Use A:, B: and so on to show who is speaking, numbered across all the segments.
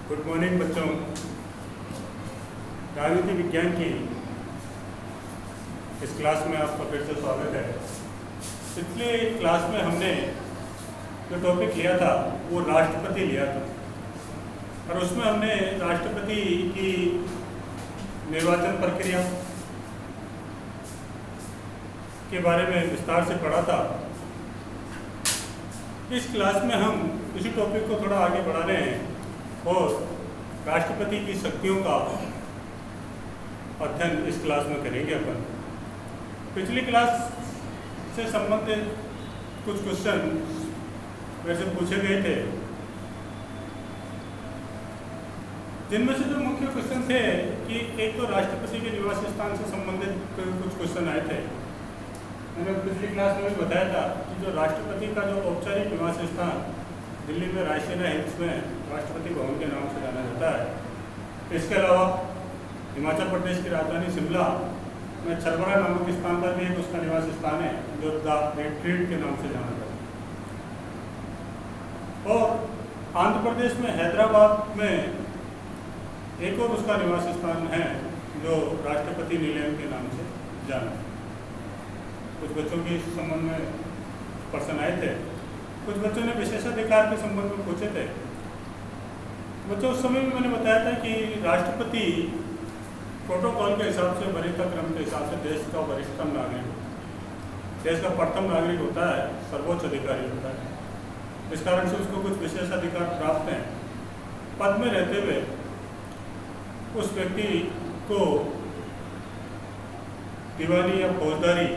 A: Good morning बच्चों। राजनीति विज्ञान की इस क्लास में आपका फिर से स्वागत है। पिछले क्लास में हमने जो टॉपिक लिया था वो राष्ट्रपति लिया था और उसमें हमने राष्ट्रपति की निर्वाचन प्रक्रिया के बारे में विस्तार से पढ़ा था। इस क्लास में हम इसी टॉपिक को थोड़ा आगे बढ़ा रहे हैं और राष्ट्रपति की शक्तियों का अध्ययन इस क्लास में करेंगे अपन। पिछली क्लास से संबंधित कुछ क्वेश्चन वैसे पूछे गए थे, जिनमें से जो मुख्य क्वेश्चन थे कि एक तो राष्ट्रपति के निवास स्थान से संबंधित कुछ क्वेश्चन आए थे। मैंने पिछली क्लास में भी बताया था कि जो राष्ट्रपति का जो औपचारिक निवास स्थान दिल्ली में रायसीना हिल्स में राष्ट्रपति भवन के नाम से जाना जाता है। इसके अलावा हिमाचल प्रदेश की राजधानी शिमला में छरबरा नामक स्थान पर भी एक उसका निवास स्थान है जो द रिट्रीट के नाम से जाना जाता है। और आंध्र प्रदेश में हैदराबाद में एक और उसका निवास स्थान है जो राष्ट्रपति निलयम के नाम से जाना है। कुछ बच्चों के इस संबंध में प्रश्न आए थे, कुछ बच्चों ने विशेषाधिकार के संबंध में पूछे थे। बच्चों उस समय भी मैंने बताया था कि राष्ट्रपति प्रोटोकॉल के हिसाब से वरीयता क्रम के हिसाब से देश का वरिष्ठतम नागरिक, देश का प्रथम नागरिक होता है, सर्वोच्च अधिकारी होता है। इस कारण से उसको कुछ विशेषाधिकार प्राप्त हैं। पद में रहते हुए उस व्यक्ति को दीवानी या फौजदारी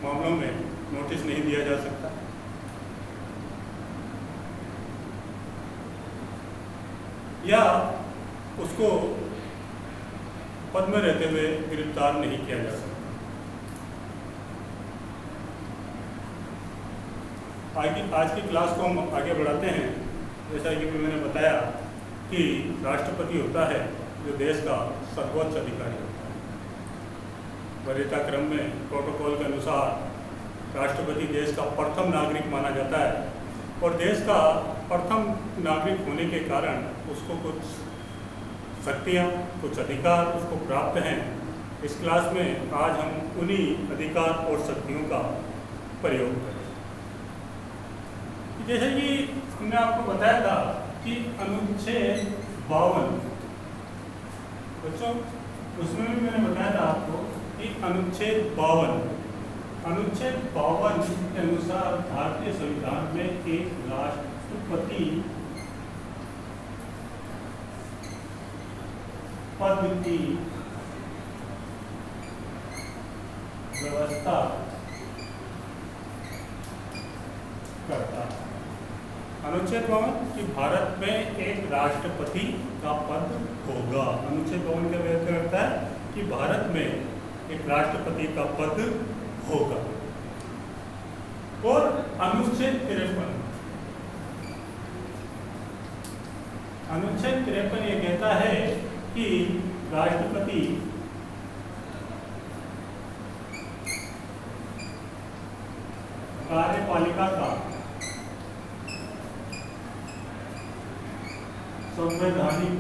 A: मामलों में नोटिस नहीं दिया जा सकता, या उसको पद में रहते हुए गिरफ्तार नहीं किया जा सकता। आज की क्लास को हम आगे बढ़ाते हैं। जैसा कि मैंने बताया कि राष्ट्रपति होता है जो देश का सर्वोच्च अधिकारी होता है। वरीयता क्रम में प्रोटोकॉल के अनुसार राष्ट्रपति देश का प्रथम नागरिक माना जाता है और देश का प्रथम नागरिक होने के कारण उसको कुछ शक्तियाँ, कुछ अधिकार उसको प्राप्त हैं। इस क्लास में आज हम उन्हीं अधिकार और शक्तियों का प्रयोग करें। जैसे कि हमने आपको बताया था कि अनुच्छेद 52, बच्चों उसमें भी मैंने बताया था आपको कि अनुच्छेद 52 के अनुसार भारतीय संविधान में एक राष्ट्रपति पद की व्यवस्था करता है। अनुच्छेद 52 कि भारत में एक राष्ट्रपति का पद होगा। अनुच्छेद 52 का व्याख्या करता है कि भारत में एक राष्ट्रपति का पद होगा। और अनुच्छेद 53 ये कहता है कि राष्ट्रपति कार्यपालिका का संवैधानिक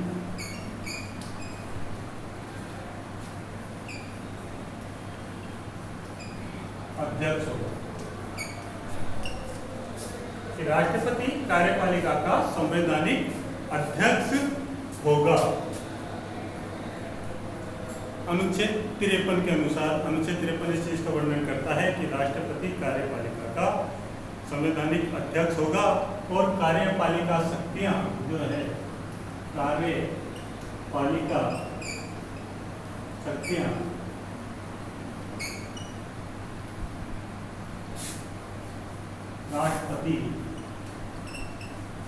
A: अध्यक्ष होगा। कि राष्ट्रपति कार्यपालिका का संवैधानिक अध्यक्ष होगा। अनुच्छेद 53 के अनुसार, अनुच्छेद 53 इस चीज का वर्णन करता है कि राष्ट्रपति कार्यपालिका का संवैधानिक अध्यक्ष होगा और कार्यपालिका शक्तियां जो है, कार्यपालिका शक्तियां राष्ट्रपति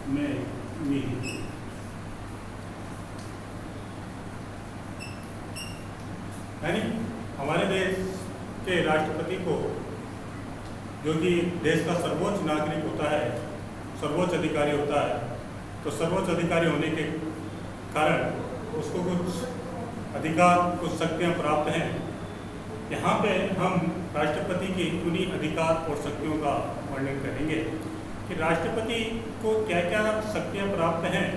A: में निहित। यानी हमारे देश के राष्ट्रपति को, जो कि देश का सर्वोच्च नागरिक होता है, सर्वोच्च अधिकारी होता है, तो सर्वोच्च अधिकारी होने के कारण उसको कुछ अधिकार, कुछ शक्तियाँ प्राप्त हैं। यहाँ पे हम राष्ट्रपति की उन्हीं अधिकार और शक्तियों का वर्णन करेंगे कि राष्ट्रपति को क्या क्या शक्तियाँ प्राप्त हैं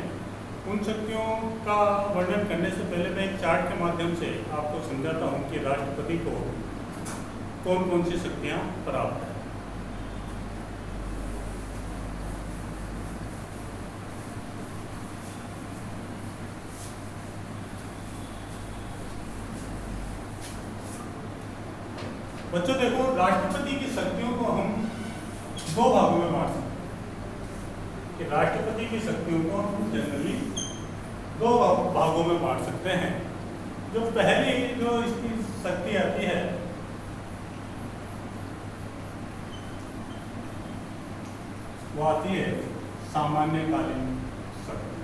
A: उन शक्तियों का वर्णन करने से पहले मैं एक चार्ट के माध्यम से आपको समझाता हूँ कि राष्ट्रपति को कौन कौन सी शक्तियाँ प्राप्त हैं। बच्चों देखो, राष्ट्रपति की शक्तियों को हम दो भागों में बांट सकते हैं। कि राष्ट्रपति की शक्तियों को हम जनरली दो भागों में बांट सकते हैं। जो पहली जो इसकी शक्ति आती है वो आती है सामान्यकालीन शक्ति।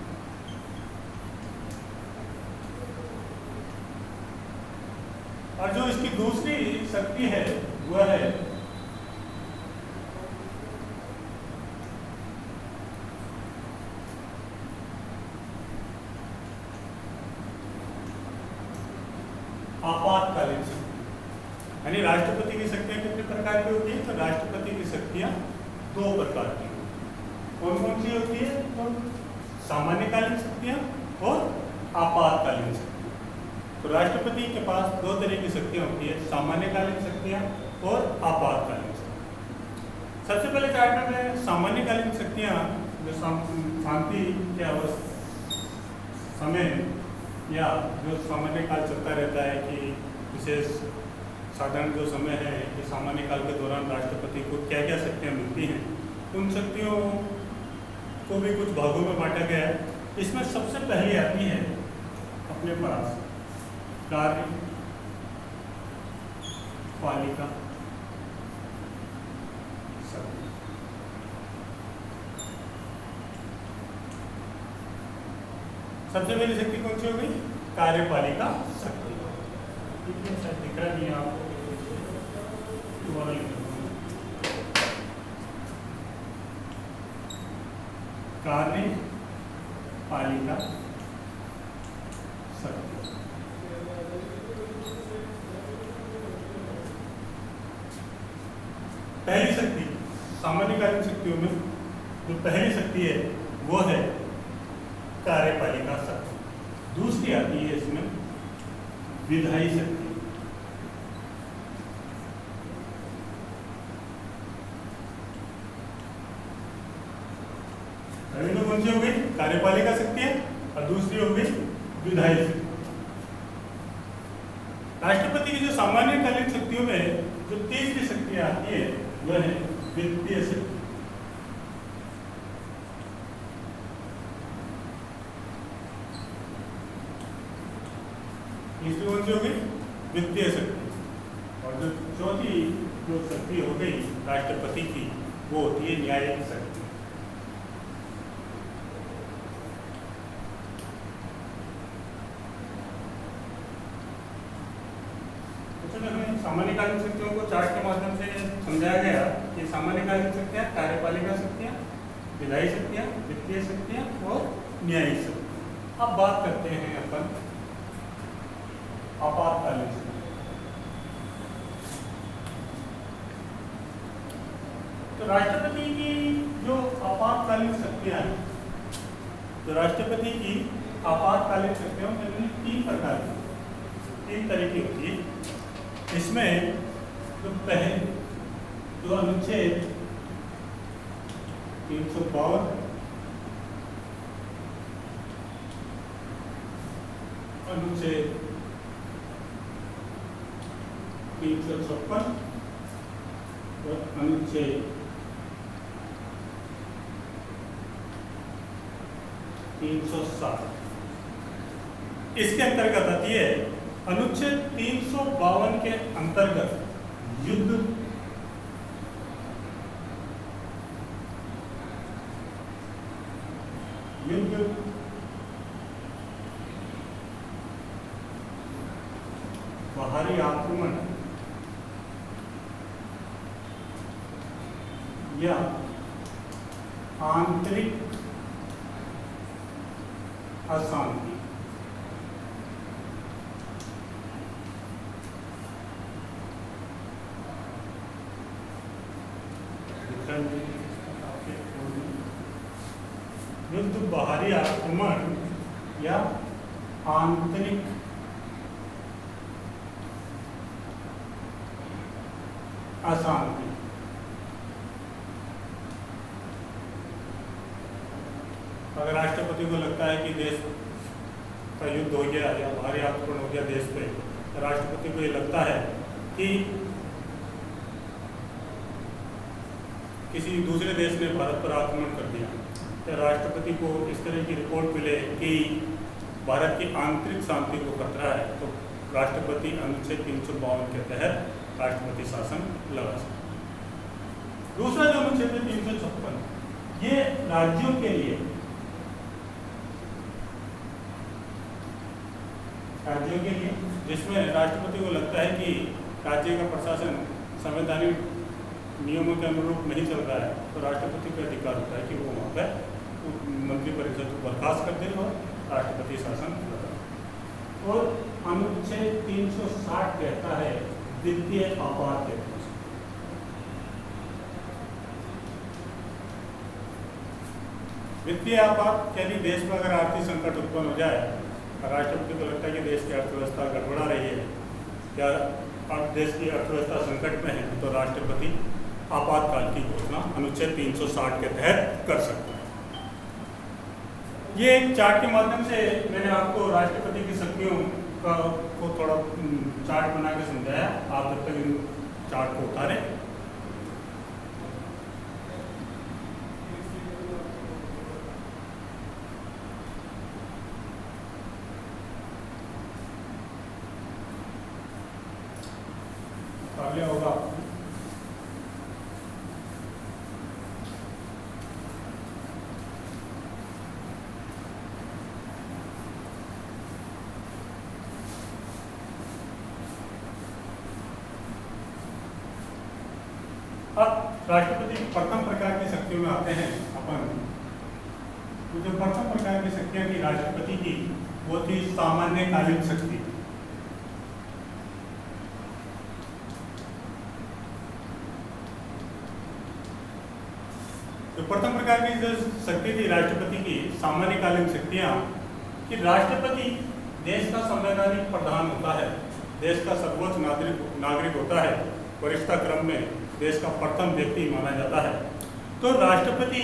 A: और जो इसकी दूसरी शक्ति है वह है आपातकालीन शक्ति। यानी राष्ट्रपति की शक्तियां कितने प्रकार की होती है? तो राष्ट्रपति की शक्तियां दो प्रकार की होती है। कौन कौन सी होती है? तो सामान्यकालीन शक्तियां और आपातकालीन शक्तियां। तो राष्ट्रपति के पास दो तरह की शक्तियां होती है, सामान्यकालीन शक्तियां और आपातकालीन शक्तियां। सबसे पहले चार्ट में सामान्यकालीन शक्तियां जो शांति के समय या जो सामान्य काल चलता रहता है कि विशेष साधारण जो समय है कि सामान्य काल के दौरान राष्ट्रपति को क्या क्या शक्तियाँ मिलती हैं, उन शक्तियों को भी कुछ भागों में बांटा गया है। इसमें सबसे पहले आती है अपने पास कार्यपालिका शक्ति। सबसे पहली शक्ति कौन सी हो गई? कार्यपालिका शक्ति। दिख रहा नहीं आपको? कार्यपालिका शक्ति। पहली शक्ति सामान्यकालीन शक्तियों में जो पहली शक्ति है वो है कार्यपालिका शक्ति। दूसरी आती है इसमें विधायी शक्ति। पहली तो कौन सी हो गई? कार्यपालिका शक्ति है और दूसरी हो गई विधायी शक्ति। राष्ट्रपति की जो सामान्यकालीन शक्तियों में जो तीसरी शक्ति आती है वह है वित्तीय शक्ति। तीसरी कौन सी हो गई? वित्तीय शक्ति। और जो चौथी जो शक्ति हो गई राष्ट्रपति की वो होती है न्यायिक शक्ति। सामान्यकालीन शक्तियों को चार्ट के माध्यम से समझाया गया कि सामान्यकालीन शक्तियां कार्यपालिका शक्तियां, विधायी शक्तियां, वित्तीय शक्तियां और न्यायिक शक्तियां। अब बात करते हैं अपन आपातकालीन शक्ति। तो राष्ट्रपति की जो आपातकालीन शक्तियां हैं, तो राष्ट्रपति की आपातकालीन शक्तियों में तीन प्रकार की, तीन तरह की होती है। इसमें जो पहले जो अनुच्छेद 352 अनुच्छेद 356 और अनुच्छेद 360 इसके अंतर्गत आती है। अनुच्छेद 352 के अंतर्गत युद्ध बाहरी आक्रमण या आंतरिक अशांति युद्ध, बाहरी आक्रमण या आंतरिक अशांति। अगर राष्ट्रपति को लगता है कि देश का युद्ध हो गया या भारी आक्रमण हो गया देश पे, तो राष्ट्रपति को ये लगता है कि किसी दूसरे देश ने भारत पर आक्रमण कर दिया, तो राष्ट्रपति को इस तरह की रिपोर्ट मिले कि भारत की आंतरिक शांति को खतरा है, तो राष्ट्रपति अनुच्छेद 352 के तहत राष्ट्रपति शासन लगा सकते हैं। दूसरा जो अनुच्छेद है 356, ये राज्यों के लिए जिसमें राष्ट्रपति को लगता है कि राज्य का प्रशासन संवैधानिक नियमों के अनुरूप नहीं चल रहा है, तो राष्ट्रपति का अधिकार होता है कि वो वहाँ पर मंत्रिपरिषद को बर्खास्त कर दे और राष्ट्रपति शासन लगाए। और अनुच्छेद 360 कहता है वित्तीय आपात के तहत। वित्तीय आपात यानी देश में अगर आर्थिक संकट उत्पन्न हो जाए, राष्ट्रपति को लगता है कि देश की अर्थव्यवस्था गड़बड़ा रही है या देश की अर्थव्यवस्था संकट में है, तो राष्ट्रपति आपातकाल की घोषणा अनुच्छेद 360 के तहत कर सकता है। ये एक चार्ट के माध्यम से मैंने आपको राष्ट्रपति की शक्तियों को थोड़ा चार्ट बना के समझाया। आप जब तक इन चार्ट को उतारें, होगा अब राष्ट्रपति की प्रथम प्रकार की शक्तियों में आते हैं अपन। तो जो प्रथम प्रकार की शक्तियां थी राष्ट्रपति की, वो थी सामान्यकालीन शक्ति। तो प्रथम प्रकार की जो शक्ति थी राष्ट्रपति की सामान्यकालीन शक्तियां, कि राष्ट्रपति देश का संवैधानिक प्रधान होता है, देश का सर्वोच्च नागरिक होता है, वरिष्ठता क्रम में देश का प्रथम व्यक्ति माना जाता है। तो राष्ट्रपति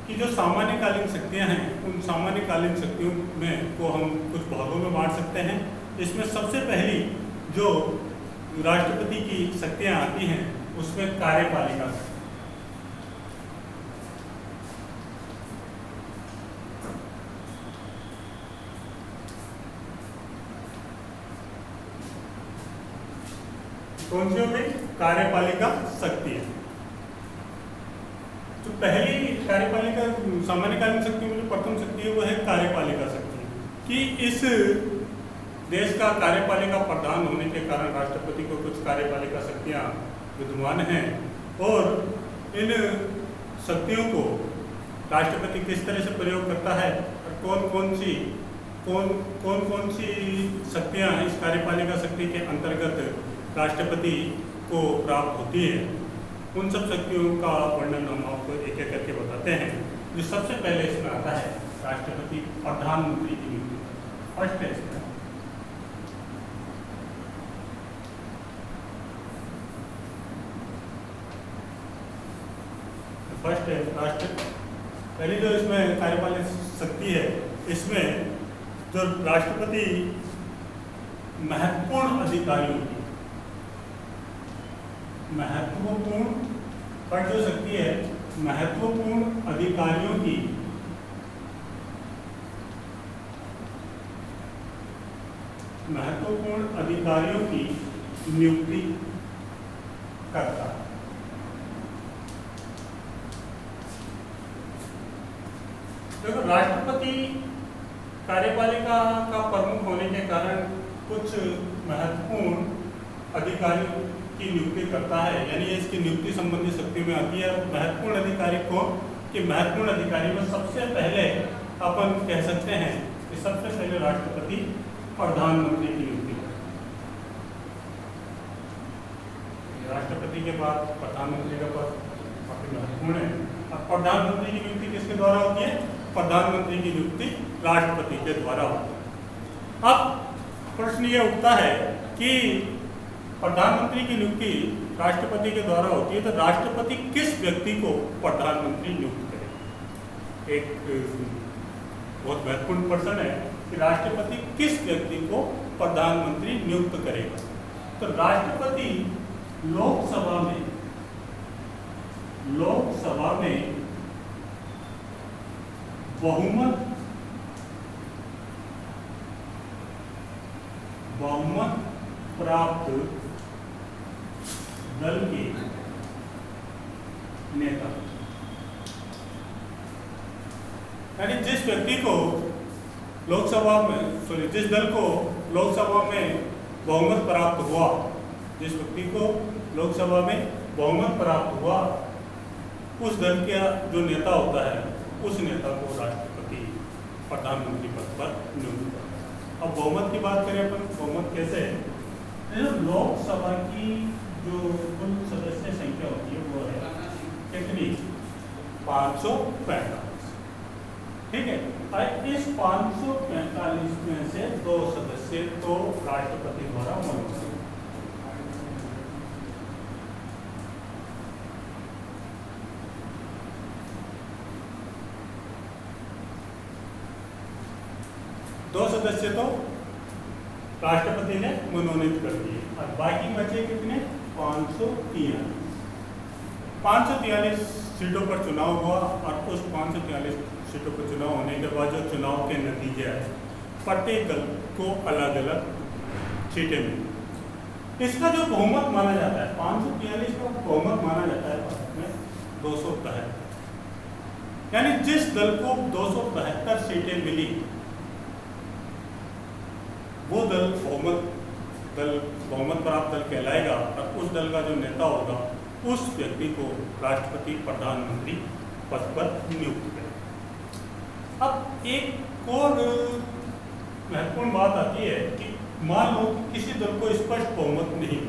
A: की जो सामान्यकालीन शक्तियां हैं, उन सामान्यकालीन शक्तियों में को हम कुछ भागों में बांट सकते हैं। इसमें सबसे पहली जो राष्ट्रपति की शक्तियां आती हैं, उसमें कार्यपालिका। कौन सी हो गई? कार्यपालिका शक्ति है। तो पहली कार्यपालिका सामान्यकालीन शक्ति में जो प्रथम शक्ति है वो है कार्यपालिका शक्ति, कि इस देश का कार्यपालिका प्रधान होने के कारण राष्ट्रपति को कुछ कार्यपालिका शक्तियां विद्यमान हैं, और इन शक्तियों को राष्ट्रपति किस तरह से प्रयोग करता है और कौन कौन सी शक्तियां इस कार्यपालिका शक्ति के अंतर्गत राष्ट्रपति को प्राप्त होती है, उन सब शक्तियों का वर्णन हम आपको एक एक करके बताते हैं। जो सबसे पहले इसमें आता है राष्ट्रपति प्रधानमंत्री की नियुक्ति। फर्स्ट है इसमें पहली जो इसमें कार्यपालिक शक्ति है, इसमें जो राष्ट्रपति महत्वपूर्ण अधिकारियों की पर जो शक्ति है महत्वपूर्ण अधिकारियों की नियुक्ति करता है। देखो, राष्ट्रपति कार्यपालिका का प्रमुख होने के कारण कुछ महत्वपूर्ण अधिकारियों की नियुक्ति करता है, यानी इसकी नियुक्ति संबंधी शक्ति में आती है। महत्वपूर्ण अधिकारी को कि महत्वपूर्ण अधिकारी में सबसे पहले अपन कह सकते हैं कि सबसे पहले राष्ट्रपति प्रधानमंत्री की नियुक्ति करता है। राष्ट्रपति के बाद प्रधानमंत्री का पद काफी महत्वपूर्ण है। अब प्रधानमंत्री की नियुक्ति किसके द्वारा होती है? प्रधानमंत्री की नियुक्ति राष्ट्रपति के द्वारा होती है। अब प्रश्न ये उठता है कि प्रधानमंत्री की नियुक्ति राष्ट्रपति के द्वारा होती है, तो राष्ट्रपति किस व्यक्ति को प्रधानमंत्री नियुक्त करेगा? एक बहुत महत्वपूर्ण प्रश्न है कि राष्ट्रपति किस व्यक्ति को प्रधानमंत्री नियुक्त करेगा। तो राष्ट्रपति लोकसभा में बहुमत प्राप्त दल के नेता, यानी जिस व्यक्ति को लोकसभा में जिस दल को लोकसभा में बहुमत प्राप्त हुआ, जिस व्यक्ति को लोकसभा में बहुमत प्राप्त हुआ, उस दल का जो नेता होता है, उस नेता को राष्ट्रपति प्रधानमंत्री पद पर नियुक्त करता है। अब बहुमत की बात करें अपन, बहुमत कैसे है? लोकसभा की जो कुल सदस्य संख्या होती है वो है कितनी? 545। ठीक है, और इस 545 में से 2 सदस्य तो राष्ट्रपति द्वारा मनोनीत। दो सदस्य तो राष्ट्रपति ने मनोनीत कर दिए और बाकी बचे कितने? 543 सीटों पर चुनाव हुआ और उस 543 सीटों पर चुनाव होने के बाद जो चुनाव के नतीजे आए, प्रत्येक दल को अलग अलग सीटें मिली। इसका जो बहुमत माना जाता है, 543 का बहुमत माना जाता है भारत में 272, यानी जिस दल को 272 सीटें मिली वो दल बहुमत प्राप्त दल कहलाएगा और उस दल का जो नेता होगा उस व्यक्ति को राष्ट्रपति प्रधानमंत्री पद पर नियुक्त करेगा। अब एक और महत्वपूर्ण बात आती है कि मान लो किसी दल को स्पष्ट बहुमत नहीं मिली,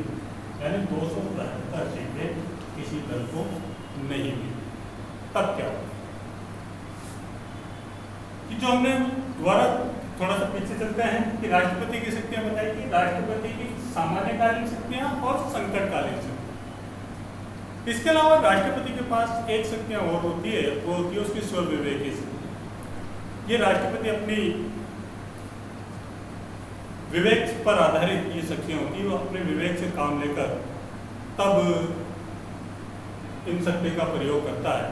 A: यानी 272 सीटें किसी दल को नहीं मिली, तब क्या होगा? कि जो हमने दोबारा थोड़ा सा पीछे चलते हैं कि राष्ट्रपति की शक्तियां बताई कि राष्ट्रपति की सामान्यकालीन शक्तियां और संकटकालीन शक्तियां। इसके अलावा राष्ट्रपति के पास एक शक्तियां और होती है, वो होती है उसकी स्व विवेक की शक्ति। ये राष्ट्रपति अपनी विवेक पर आधारित ये शक्तियां होती है, वो अपने विवेक से काम लेकर तब इन शक्ति का प्रयोग करता है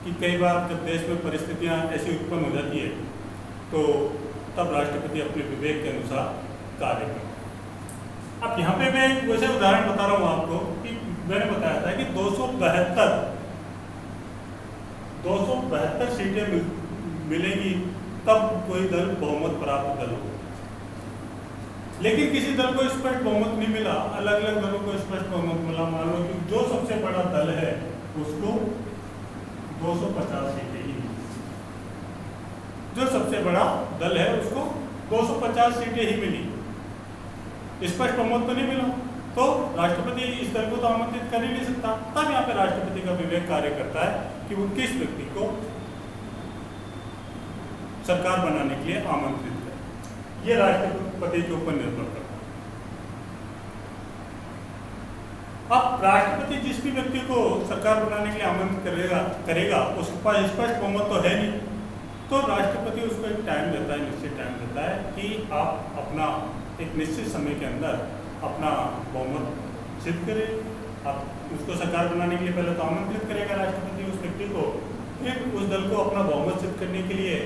A: कि कई बार जब देश में परिस्थितियां ऐसी उत्पन्न हो जाती है तो तब राष्ट्रपति अपने विवेक के अनुसार कार्य करता है। अब यहाँ पे मैं एक वैसे उदाहरण बता रहा हूँ आपको कि मैंने बताया था कि 272 सीटें मिलेगी तब कोई दल बहुमत प्राप्त दल होगा, लेकिन किसी दल को स्पष्ट बहुमत नहीं मिला, अलग अलग दलों को स्पष्ट बहुमत मिला। मान लो कि जो सबसे बड़ा दल है उसको 250 सीटें ही, जो सबसे बड़ा दल है उसको 250 सीटें ही मिली, स्पष्ट बहुमत तो नहीं मिला, तो राष्ट्रपति इस दल को तो आमंत्रित कर ही नहीं सकता। तब यहाँ पे राष्ट्रपति का विवेक कार्य करता है कि वो किस व्यक्ति को सरकार बनाने के लिए आमंत्रित करे। ये राष्ट्रपति के ऊपर निर्भर करता है। अब राष्ट्रपति जिस भी व्यक्ति को सरकार बनाने के लिए आमंत्रित करेगा उसके पास स्पष्ट बहुमत तो है नहीं, तो राष्ट्रपति उसको एक टाइम देता है, निश्चित टाइम देता है कि आप अपना एक निश्चित समय के अंदर अपना बहुमत सिद्ध करें। आप उसको सरकार बनाने के लिए पहले तो आमंत्रित करेगा राष्ट्रपति उस व्यक्ति को, फिर उस दल को अपना बहुमत सिद्ध करने के लिए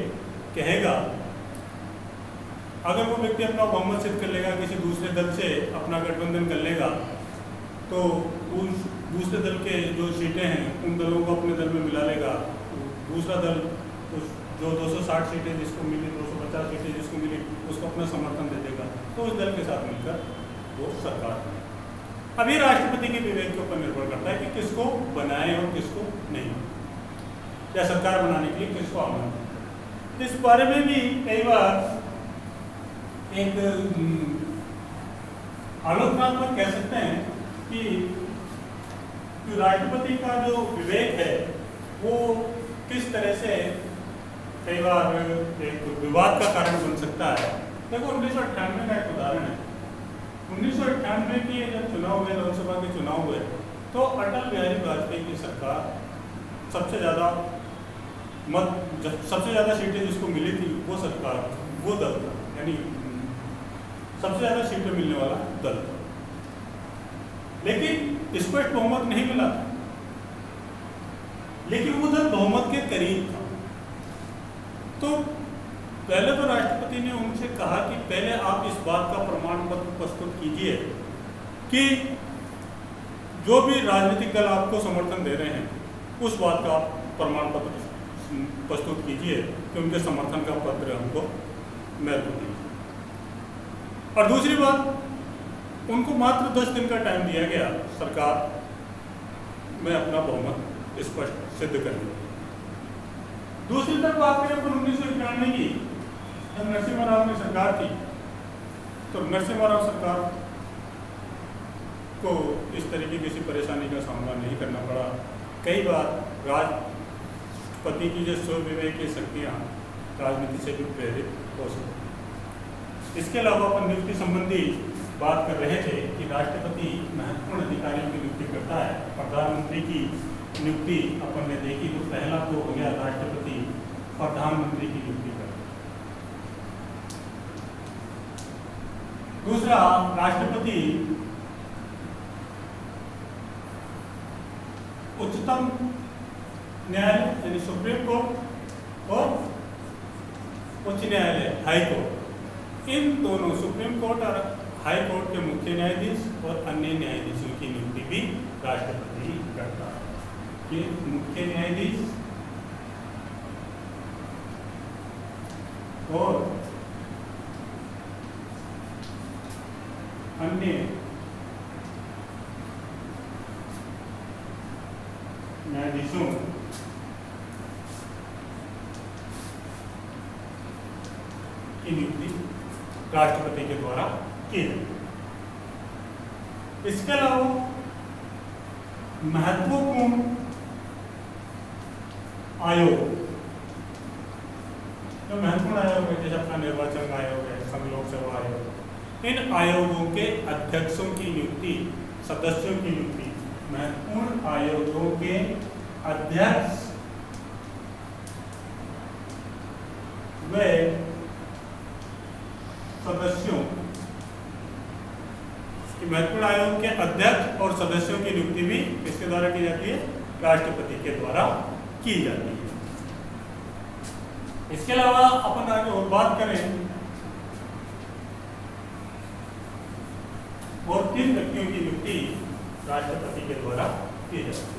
A: कहेगा। अगर वो व्यक्ति अपना बहुमत सिद्ध कर लेगा, किसी दूसरे दल से अपना गठबंधन कर लेगा, तो उस दूसरे दल के जो सीटें हैं उन दलों को अपने दल में मिला लेगा। दूसरा दल उस जो 260 सीटें जिसको मिली, 250 सीटें जिसको मिली, उसको अपना समर्थन दे देगा, तो उस दल के साथ मिलकर वो सरकार बने। अब ये राष्ट्रपति के विवेक के ऊपर निर्भर करता है कि किसको बनाए और किसको नहीं, या सरकार बनाने के लिए किसको आमंत्रित। इस बारे में भी कई बार एक आलोचनात्मक कह सकते हैं कि राष्ट्रपति का जो विवेक है वो किस तरह से कई बार एक विवाद का कारण बन सकता है। देखो 1998 का एक उदाहरण है। 1998 के जब चुनाव हुए, लोकसभा के चुनाव हुए, तो अटल बिहारी वाजपेयी की सरकार सबसे ज़्यादा सीटें जिसको मिली थी वो सरकार, वो दल था, यानी सबसे ज़्यादा सीटें मिलने वाला दल था, लेकिन स्पष्ट बहुमत नहीं मिला था। लेकिन वो दल बहुमत के करीब था। तो पहले तो राष्ट्रपति ने उनसे कहा कि पहले आप इस बात का प्रमाण पत्र प्रस्तुत कीजिए कि जो भी राजनीतिक दल आपको समर्थन दे रहे हैं उस बात का आप प्रमाण पत्र प्रस्तुत कीजिए कि उनके समर्थन का पत्र हमको महत्व दीजिए। और दूसरी बात, उनको मात्र 10 दिन का टाइम दिया गया सरकार में अपना बहुमत स्पष्ट सिद्ध करने। दूसरी तरफ बात करें अपन 1991 की, जब नरसिम्हा राव की सरकार थी, तो नरसिम्हा राव सरकार को इस तरीके की किसी परेशानी का सामना नहीं करना पड़ा। कई बार राष्ट्रपति की जो स्वविवेक की शक्तियाँ राजनीति से भी प्रेरित हो सकती। इसके अलावा अपन नियुक्ति संबंधी बात कर रहे थे कि राष्ट्रपति महत्वपूर्ण अधिकारियों की नियुक्ति करता है। प्रधानमंत्री की नियुक्ति अपन ने देखी, तो पहला तो हो गया राष्ट्रपति प्रधानमंत्री की नियुक्ति करता है। दूसरा, राष्ट्रपति उच्चतम न्यायालय यानी सुप्रीम कोर्ट और उच्च न्यायालय हाई कोर्ट, इन दोनों सुप्रीम कोर्ट और हाई कोर्ट के मुख्य न्यायाधीश और अन्य न्यायाधीशों की नियुक्ति भी राष्ट्रपति करता है। ये मुख्य न्यायाधीश और अन्य न्यायाधीशों की नियुक्ति राष्ट्रपति के द्वारा की जाती है। इसके अलावा महत्वपूर्ण आयोग, जो महत्वपूर्ण आयोग है जैसे अपना निर्वाचन आयोग है, संघ लोक सेवा आयोग, इन आयोगों के अध्यक्षों की नियुक्ति, सदस्यों की नियुक्ति, महत्वपूर्ण आयोगों के अध्यक्ष व सदस्यों, महत्वपूर्ण आयोग के अध्यक्ष और सदस्यों की नियुक्ति भी किसके द्वारा की जाती है? राष्ट्रपति के द्वारा की जाती है। इसके अलावा अपन आगे और बात करें, और 3 व्यक्तियों की नियुक्ति राष्ट्रपति के द्वारा की जाती है।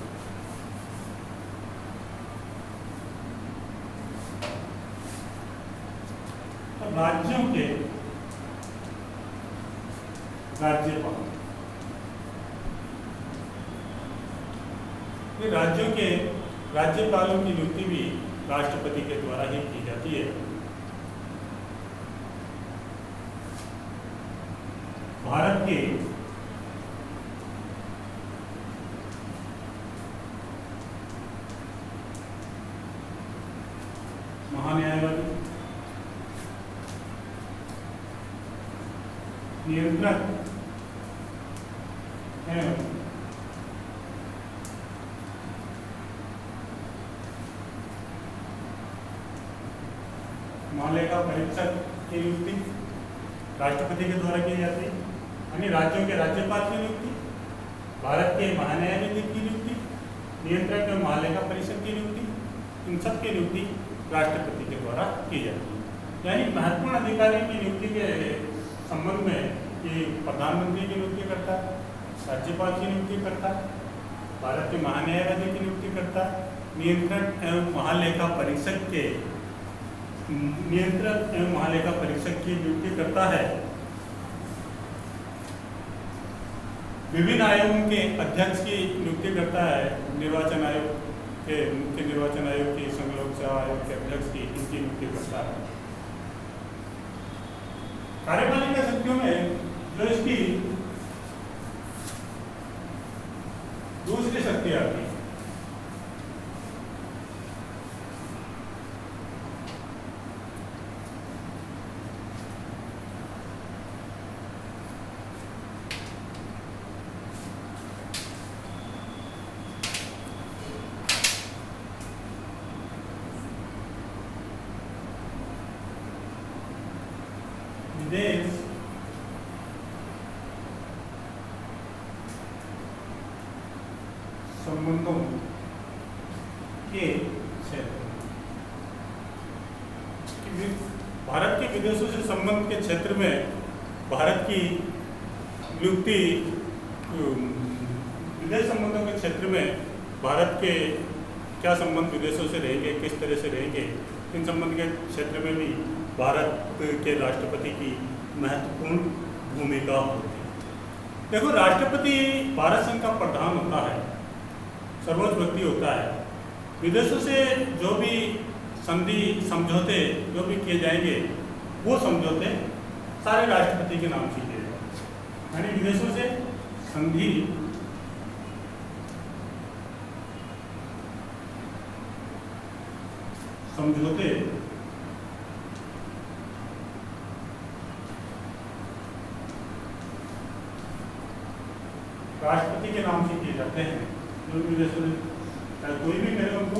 A: तो राज्यों के राज्यपाल, राज्यों के राज्यपालों की नियुक्ति भी राष्ट्रपति के द्वारा ही की जाती है। भारत के महान्यायवादी, नियंत्रक एवं महालेखा परीक्षक की नियुक्ति राष्ट्रपति के द्वारा की जाती है। यानी राज्यों के राज्यपाल की नियुक्ति, भारत के महान्यायाधीश की नियुक्ति, नियंत्रक एवं महालेखा परीक्षक की नियुक्ति, इन सब की नियुक्ति राष्ट्रपति के द्वारा की जाती है। यानी महत्वपूर्ण अधिकारियों की नियुक्ति के संबंध में ये प्रधानमंत्री की नियुक्ति करता है, राज्यपाल की नियुक्ति करता है, भारत के महान्यायाधीश की नियुक्ति करता है, नियंत्रक एवं महालेखा परीक्षक के नियंत्रक एवं महालेखा परीक्षक की नियुक्ति करता है, विभिन्न आयोगों के अध्यक्ष की नियुक्ति करता है, निर्वाचन आयोग के मुख्य निर्वाचन आयोग की, संघ लोक सेवा आयोग के अध्यक्ष की इनकी नियुक्ति करता है। कार्यपालिका शक्तियों में जो इसकी दूसरी शक्ति आती है विदेश संबंधों के क्षेत्र, भारत के विदेशों से संबंध के क्षेत्र में भारत की नियुक्ति, विदेश संबंधों के क्षेत्र में भारत के क्या संबंध विदेशों से रहेंगे, किस तरह से रहेंगे, इन संबंध के क्षेत्र में भी भारत के राष्ट्रपति की महत्वपूर्ण भूमिका होती है। देखो, राष्ट्रपति भारत संघ का प्रधान होता है, सर्वोच्च व्यक्ति होता है। विदेशों से जो भी संधि समझौते जो भी किए जाएंगे, वो समझौते सारे राष्ट्रपति के नाम से किए जाएंगे। यानी विदेशों से संधि समझौते राष्ट्रपति के नाम से किए जाते हैं। जो भी विदेशों से कोई भी करे उनको,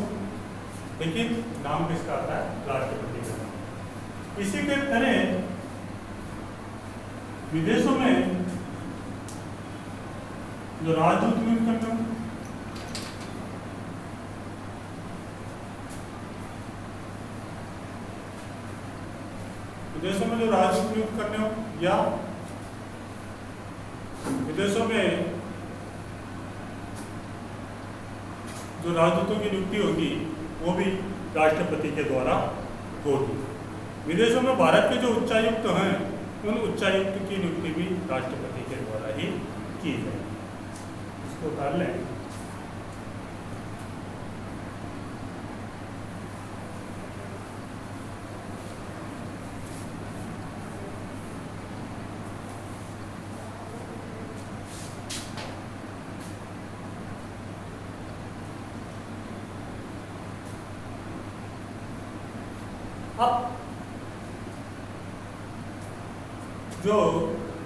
A: लेकिन नाम किसका आता है? राष्ट्रपति का नाम। इसी के तरह विदेशों में जो राजदूत नियुक्त करते हैं, विदेशों में जो राजदूत नियुक्त करने हो, या विदेशों में जो राजदूतों की नियुक्ति होगी वो भी राष्ट्रपति के द्वारा होगी। विदेशों में भारत के जो उच्चायुक्त हैं, उन उच्चायुक्त की नियुक्ति भी राष्ट्रपति के द्वारा ही की जाएगी। इसको उतार लें। अब जो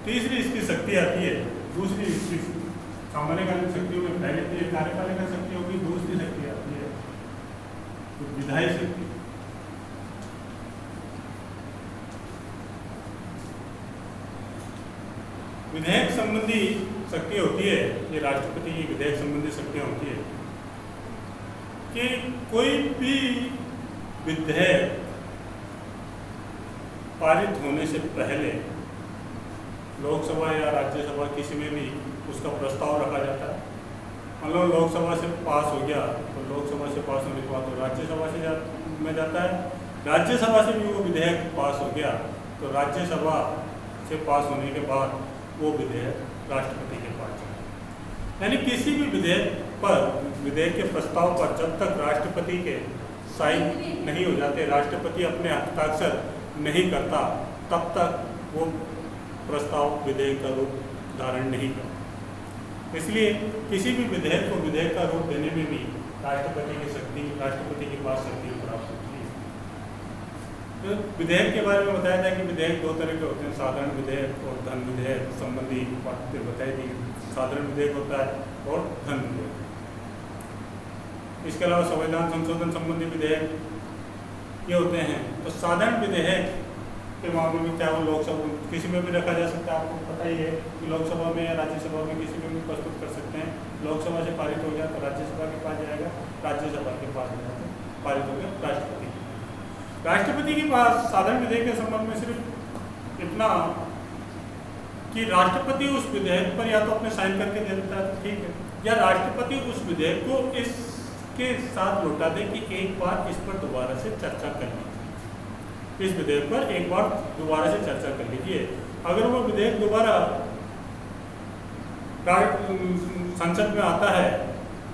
A: तीसरी इसकी शक्ति आती है, दूसरी इसकी सामान्यकालीन शक्तियों में पहले तो ये कार्यपालिका शक्ति होगी, दूसरी शक्ति आती है तो विधायी शक्ति। विधेयक संबंधी शक्ति होती है, ये राष्ट्रपति की विधेयक संबंधी शक्तियां होती है कि कोई भी विधेयक पारित होने से पहले लोकसभा या राज्यसभा किसी में भी उसका प्रस्ताव रखा जाता है। मतलब लोकसभा से पास हो गया तो लोकसभा से पास होने के बाद तो राज्यसभा से में जाता है, राज्यसभा से भी वो विधेयक पास हो गया तो राज्यसभा से पास होने के बाद वो विधेयक राष्ट्रपति के पास जाता है। यानी किसी भी विधेयक के प्रस्ताव पर जब तक राष्ट्रपति के साइन नहीं हो जाते, राष्ट्रपति अपने हस्ताक्षर नहीं करता, तब तक वो प्रस्ताव विधेयक का रूप धारण नहीं करता। इसलिए किसी भी विधेयक को विधेयक का रूप देने में भी राष्ट्रपति की शक्ति, राष्ट्रपति के पास शक्ति प्राप्त होती है। तो विधेयक के बारे में बताया था कि विधेयक दो तरह के होते हैं, साधारण विधेयक और धन विधेयक संबंधी बातें बताई थी। साधारण विधेयक होता है और धन विधेयक। इसके अलावा संविधान संशोधन संबंधी विधेयक ये होते हैं। तो साधारण विधेयक के मामले में चाहे वो लोकसभा किसी में भी रखा जा सकता है, आपको पता ही है कि लोकसभा में या राज्यसभा में किसी में भी प्रस्तुत कर सकते हैं। लोकसभा से पारित हो गया तो राज्यसभा के पास जाएगा, राज्यसभा के पास जाएगा तो पारित हो गया राष्ट्रपति के पास। साधारण विधेयक के संबंध में सिर्फ इतना कि राष्ट्रपति उस विधेयक पर या तो अपने साइन करके दे देता है तो ठीक है, या राष्ट्रपति उस विधेयक को इसके साथ लौटा दे कि एक बार इस पर दोबारा से चर्चा कर लीजिए, इस विधेयक पर एक बार दोबारा से चर्चा कर लीजिए। अगर वो विधेयक दोबारा संसद में आता है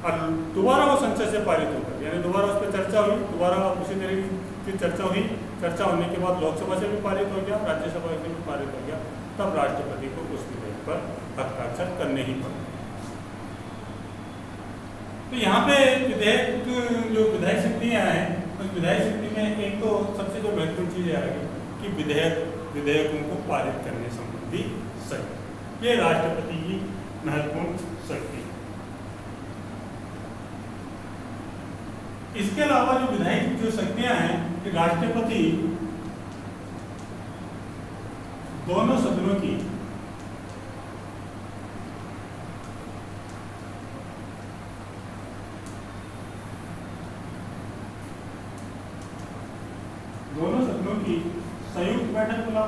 A: और दोबारा वो संसद से पारित होगा, यानी दोबारा उस पर चर्चा हुई, दोबारा उसी तरह की चर्चा हुई, चर्चा होने के बाद लोकसभा से भी पारित हो गया, राज्यसभा से भी पारित हो गया, तब राष्ट्रपति को उस विधेयक पर हस्ताक्षर करने ही पड़े। तो यहाँ पे विधेयक जो विधायक शक्तियाँ हैं, उस विधायक शक्ति में एक तो सबसे जो महत्वपूर्ण चीज़ आएगी कि विधेयकों को पारित करने संबंधी शक्ति, ये राष्ट्रपति की महत्वपूर्ण शक्ति। इसके अलावा जो विधायक जो शक्तियां हैं कि राष्ट्रपति दोनों सदनों की संयुक्त बैठक बुला।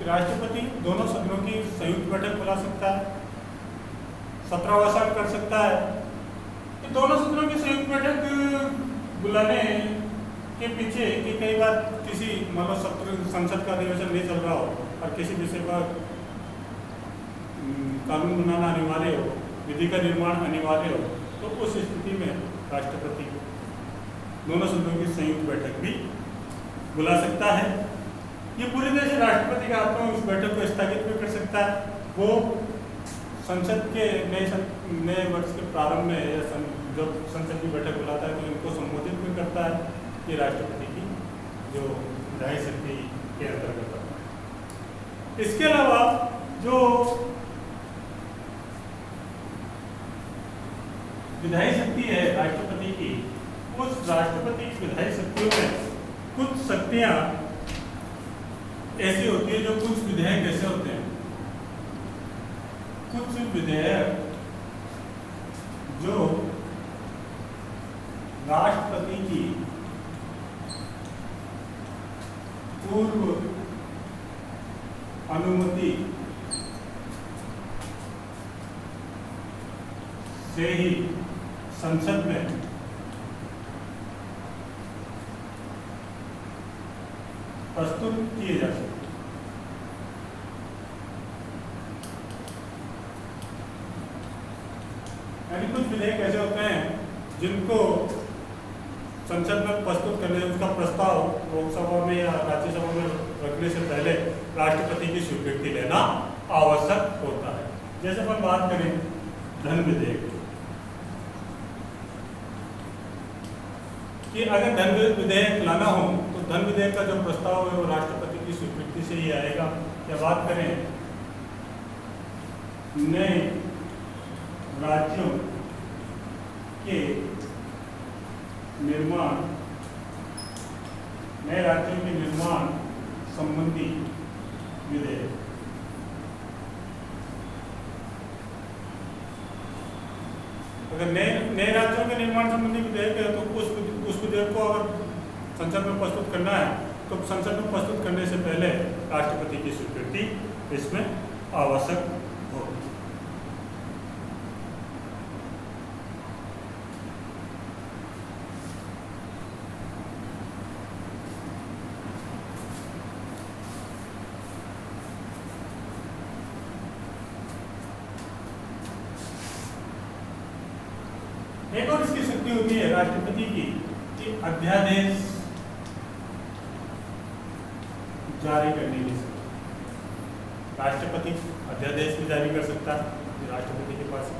A: राष्ट्रपति दोनों सदनों की संयुक्त बैठक बुला सकता है, 17वां साल कर सकता है। कि दोनों सदनों की संयुक्त बैठक बुलाने के पीछे कि कई बार किसी मान लो सत्र संसद का अधिवेशन नहीं चल रहा हो और किसी विषय पर कानून बनाना अनिवार्य हो, विधि का निर्माण अनिवार्य हो, तो उस स्थिति में राष्ट्रपति दोनों सदनों की संयुक्त बैठक भी बुला सकता है। ये पूरी तरह से राष्ट्रपति के हाथ में उस बैठक को स्थगित भी कर सकता है। वो संसद के नए वर्ष के प्रारंभ में या जब संसद की बैठक बुलाता है तो इनको संबोधित भी करता है। ये राष्ट्रपति की जो विधायी शक्ति के अंतर्गत आता है। इसके अलावा जो विधायी शक्ति है राष्ट्रपति की, उस राष्ट्रपति की विधायी शक्तियों में कुछ शक्तियां ऐसी होती है, जो कुछ विधेयक ऐसे होते हैं, कुछ विधेयक जो राष्ट्रपति की पूर्व अनुमति से ही संसद में प्रस्तुत किए जा सकते। यानी कुछ विधेयक ऐसे होते हैं जिनको संसद में प्रस्तुत करने, उसका प्रस्ताव लोकसभा में या राज्यसभा में रखने से पहले राष्ट्रपति की स्वीकृति लेना आवश्यक होता है। जैसे अपन बात करें धन विधेयक कि अगर धन विधेयक लाना हो तो धन विधेयक का जो प्रस्ताव है वो राष्ट्रपति की स्वीकृति से ही आएगा। या बात करें नए राज्यों के निर्माण, नए राज्यों के निर्माण संबंधी विधेयक, अगर नए राज्यों के निर्माण संबंधी विधेयक है तो उस विधेयक को अगर संसद में प्रस्तुत करना है तो संसद में प्रस्तुत करने से पहले राष्ट्रपति की स्वीकृति इसमें आवश्यक होगी। एक और इसकी शक्ति होती है राष्ट्रपति की कि अध्यादेश जारी करने की शक्ति। राष्ट्रपति अध्यादेश भी जारी कर सकता है, राष्ट्रपति के पास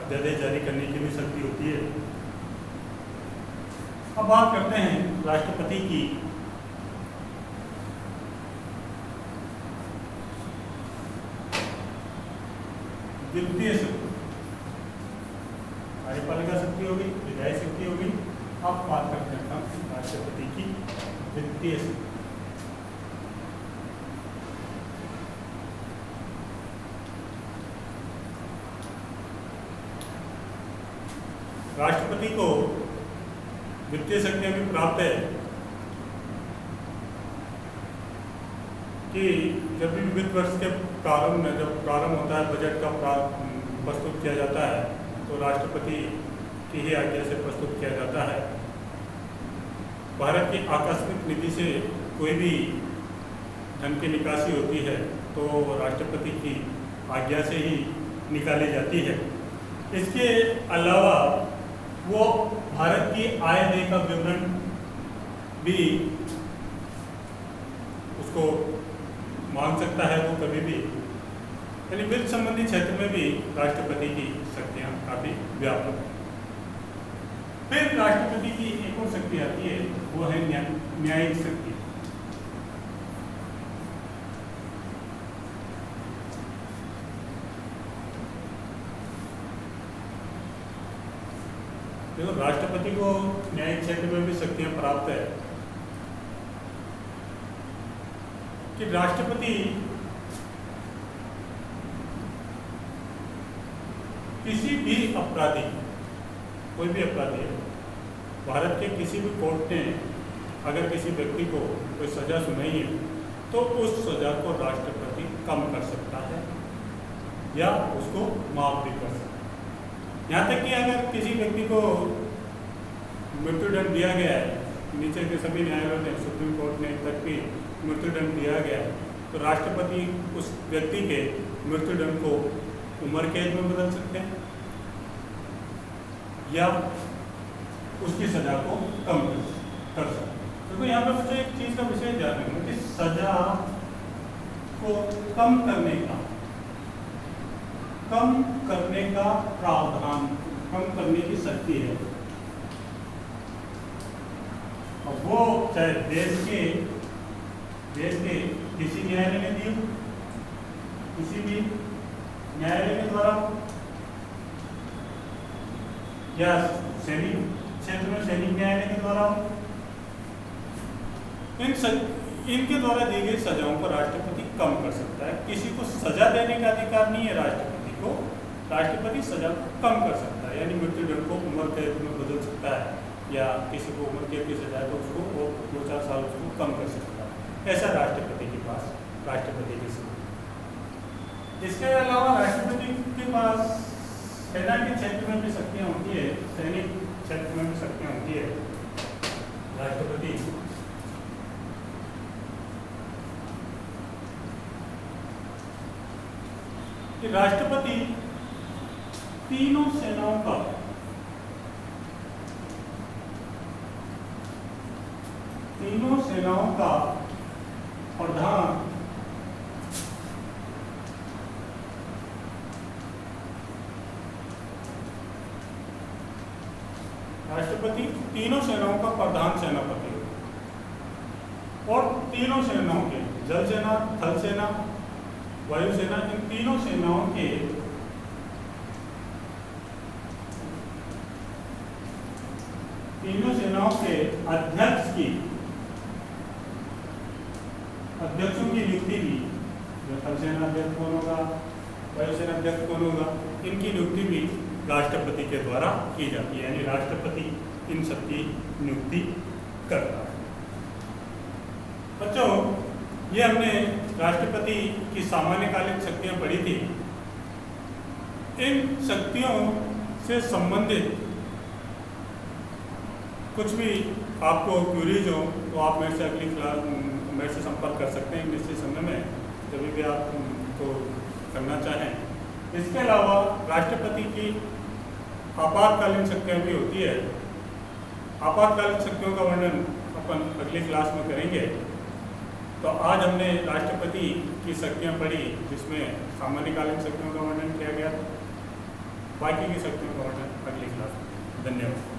A: अध्यादेश जारी करने की भी शक्ति होती है। अब बात करते हैं राष्ट्रपति की वित्तीय शक्ति। कार्यपालिका शक्ति होगी, विधायी शक्ति होगी। अब बात करते हैं हम राष्ट्रपति की वित्तीय शक्ति। राष्ट्रपति को वित्तीय शक्तियां भी प्राप्त है कि जब भी वित्त वर्ष के प्रारंभ में, जब प्रारंभ होता है, बजट का प्रस्तुत किया जाता है तो राष्ट्रपति की ही आज्ञा से प्रस्तुत किया जाता है। भारत की आकस्मिक नीति से कोई भी धन की निकासी होती है तो राष्ट्रपति की आज्ञा से ही निकाली जाती है। इसके अलावा वो भारत की आय व्यय का विवरण भी उसको मांग सकता है वो कभी भी। यानी वित्त संबंधी क्षेत्र में भी राष्ट्रपति की शक्तियां काफी व्यापक हैं। फिर राष्ट्रपति की एक और शक्ति आती है, वो है न्यायिक शक्ति। देखो, राष्ट्रपति को न्यायिक क्षेत्र में भी शक्तियां प्राप्त है कि राष्ट्रपति किसी भी अपराधी, कोई भी अपराधी है, भारत के किसी भी कोर्ट ने अगर किसी व्यक्ति को कोई सजा सुनाई है तो उस सजा को राष्ट्रपति कम कर सकता है या उसको माफ भी कर सकता है। यहाँ तक कि अगर किसी व्यक्ति को मृत्युदंड दिया गया है, नीचे के सभी न्यायालयों ने, सुप्रीम कोर्ट ने तक भी मृत्युदंड दिया गया है, तो राष्ट्रपति उस व्यक्ति के मृत्युदंड को उम्र कैद में बदल सकते हैं या उसकी सजा को कम कर सकते हैं। तो यहाँ पे मुझे एक चीज का विषय ध्यान रखना कि सजा को कम करने का प्रावधान, कम करने की शक्ति है, और वो चाहे देश के किसी न्यायालय ने दी, किसी भी न्यायालय के द्वारा, या सैनिक क्षेत्र में सैनिक न्यायालय के द्वारा, इनके द्वारा दी गई सजाओं को राष्ट्रपति कम कर सकता है। किसी को सजा देने का अधिकार नहीं है राष्ट्रपति को, राष्ट्रपति सजा को कम कर सकता है, यानी मृत्युदंड को उम्र कैद में बदल सकता है, या किसी को उम्र कैद की सजा है तो उसको वो 2-4 साल उसको कम कर सकता है। ऐसा राष्ट्रपति के पास, राष्ट्रपति की शक्ति। इसके अलावा राष्ट्रपति के पास सेना के क्षेत्र में भी शक्तियाँ होती है, सैनिक क्षेत्र में भी शक्तियाँ होती है। राष्ट्रपति कि राष्ट्रपति तीनों सेनाओं का प्रधान राष्ट्रपति तीनों सेनाओं का प्रधान सेनापति और तीनों सेनाओं के, जल सेना, थल सेना, वायुसेना, इन तीनों सेनाओं के अध्यक्षों की नियुक्ति भी, थल सेना अध्यक्ष कौन होगा, वायुसेना अध्यक्ष कौन होगा, इनकी नियुक्ति भी राष्ट्रपति के द्वारा की जाती है, यानी राष्ट्रपति इन सबकी नियुक्ति करता है। बच्चों, ये हमने राष्ट्रपति की सामान्यकालीन शक्तियां पढ़ी थी। इन शक्तियों से संबंधित कुछ भी आपको क्यूरीज हो तो आप मेरे से अगली क्लास मेरे से संपर्क कर सकते हैं निश्चित समय में, जब भी आप तो करना चाहें। इसके अलावा राष्ट्रपति की आपातकालीन शक्तियाँ भी होती है। आपातकालीन शक्तियों का वर्णन अपन अगली क्लास में करेंगे। तो आज हमने राष्ट्रपति की शक्तियाँ पढ़ी, जिसमें सामान्यकालीन शक्तियों का वर्णन किया गया था। बाकी की शक्तियों का वर्णन अगली क्लास में। धन्यवाद।